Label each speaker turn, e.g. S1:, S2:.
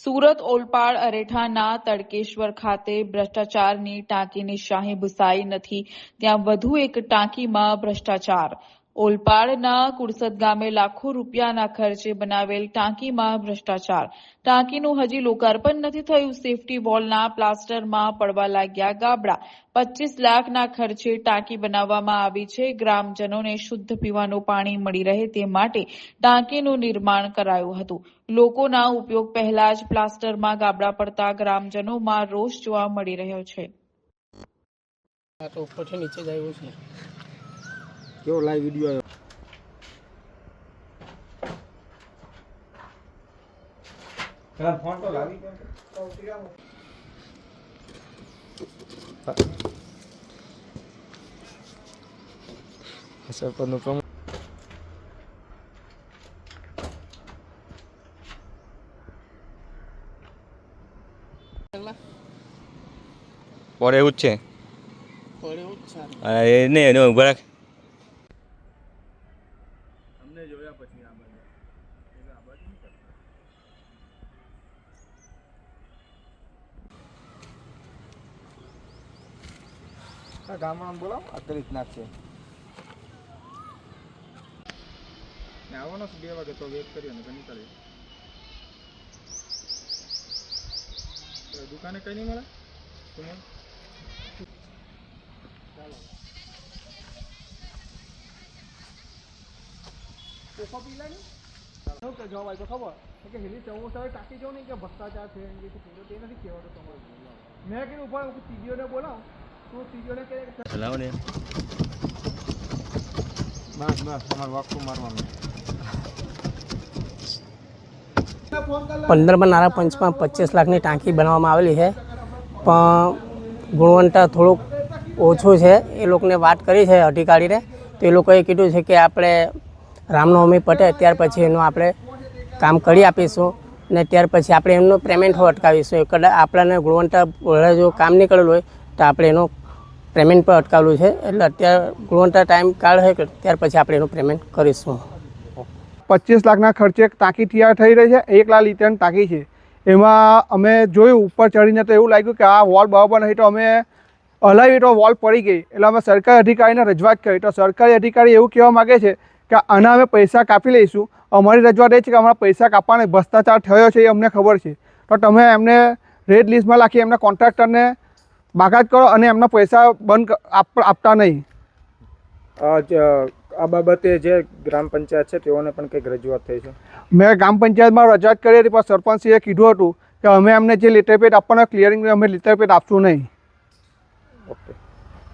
S1: સુરત ઓલપાડ અરેઠાના તડકેશ્વર ખાતે ભ્રષ્ટાચારની ટાંકીની શાહી ભૂસાઈ નથી, ત્યાં વધુ એક ટાંકીમાં ભ્રષ્ટાચાર. ઓલપાડના કુરસદ ગામે લાખો રૂપિયાના ખર્ચે બનાવેલ ટાંકીમાં ભ્રષ્ટાચાર. ટાંકીનું હજી લોકાર્પણ નથી થયું. સેફટી વોલના પ્લાસ્ટરમાં પડવા લાગ્યા ગાબડા. 25 લાખના ખર્ચે ટાંકી બનાવવામાં આવી છે. ગ્રામજનોને શુદ્ધ પીવાનું પાણી મળી રહે તે માટે ટાંકીનું નિર્માણ કરાયું હતું. લોકોના ઉપયોગ પહેલા જ પ્લાસ્ટરમાં ગાબડા પડતા ગ્રામજનોમાં રોષ જોવા મળી રહ્યો છે.
S2: ઉપરથી નીચે જાય છે.
S3: કેવો લાઈવ વિડિયો આવ્યો? ફોન તો લાવી સરપંચનું પ્રમુખ
S4: પડે એવું જ છે. એ નહીં એનો ઉભા રાખ.
S3: અમને જોયા પછી આ ગામમાં બોલાવો આ કરી નાખશે. આવવાનો 2 વાગે તો વેટ કરીએ ને નીકળીએ. દુકાને કઈ નહીં મળે તમે કોકો પીલા નહીં કે જવાબ આવ્યો ખબર કે હેલી ચૌસાએ ટાંકી જો નહીં કે ભ્રષ્ટાચાર છે એ તે નથી કહેવાતો તમારે. મેં કીધું ઉપર સીડીઓને બોલાવો તો સીડીઓને કહે
S4: ચલાવો ને
S3: બસ અમારું વાકું મારવાનું.
S2: 15માં નારા પંચમાં 25 લાખની ટાંકી બનાવવામાં આવેલી છે, પણ ગુણવત્તા થોડુંક ઓછું છે. એ લોકોને વાત કરી છે અધિકારીને, તો એ લોકોએ કીધું છે કે આપણે રામનવમી પતે ત્યાર પછી એનું આપણે કામ કરી આપીશું ને ત્યાર પછી આપણે એમનું પેમેન્ટ અટકાવીશું. કદાચ આપણને ગુણવત્તા જો કામ નીકળેલું હોય તો આપણે એનું પેમેન્ટ પર અટકાવેલું છે. એટલે અત્યારે ગુણવત્તા ટાઈમ કાઢ હોય ત્યાર પછી આપણે એનું પેમેન્ટ કરીશું.
S5: 25 લાખના ખર્ચે ટાંકી તૈયાર થઈ રહી છે. 1 લાખ લીટરની ટાંકી છે. એમાં અમે જોયું ઉપર ચડીને તો એવું લાગ્યું કે આ વોલ બરાબર નહીં, તો અમે હલાવી તો વોલ પડી ગઈ. એટલે અમે સરકારી અધિકારીને રજૂઆત કરી, તો સરકારી અધિકારી એવું કહેવા માગે છે કે આના અમે પૈસા કાપી લઈશું. અમારી રજૂઆત એ છે કે અમારા પૈસા કાપવાનો ભ્રષ્ટાચાર થયો છે એ અમને ખબર છે, તો તમે એમને રેડ લિસ્ટમાં રાખી એમના કોન્ટ્રાક્ટરને બાકાત કરો અને એમના પૈસા બંધ આપતા નહીં.
S3: આ બાબતે જે ગ્રામ પંચાયત છે તેઓને પણ કંઈક રજૂઆત થઈ છે.
S5: મેં ગ્રામ પંચાયતમાં રજૂઆત કરી હતી, પણ સરપંચશ્રીએ કીધું હતું કે અમે એમને જે લેટર પેડ આપવાના ક્લિયરિંગ અમે લેટર પેડ આપશું નહીં.